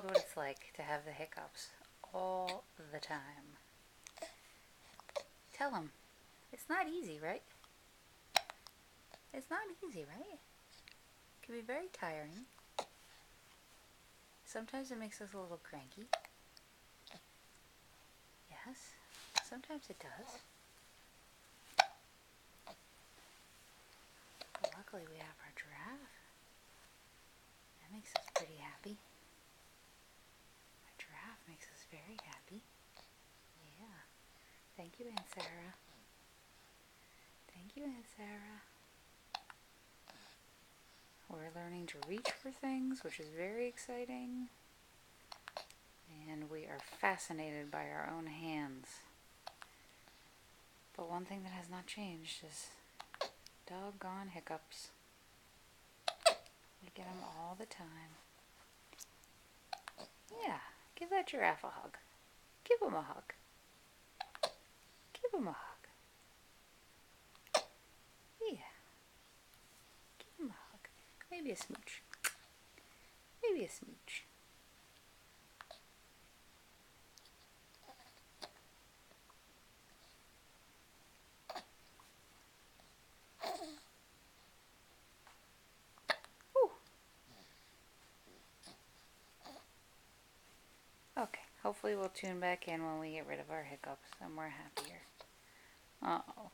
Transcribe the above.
world what it's like to have the hiccups all the time. Tell him. It's not easy, right? It's not easy, right? It can be very tiring. Sometimes it makes us a little cranky. Yes, sometimes it does. But luckily we have our giraffe. That makes us pretty happy. Our giraffe makes us very happy. Yeah. Thank you, Aunt Sarah. Thank you, Aunt Sarah. We're learning to reach for things, which is very exciting. And we are fascinated by our own hands. But one thing that has not changed is doggone hiccups. We get them all the time. Yeah, give that giraffe a hug. Give him a hug. Give him a hug. Yeah. Give him a hug. Maybe a smooch. Maybe a smooch. Ooh. Okay, hopefully we'll tune back in when we get rid of our hiccups and we're happier. Uh-oh.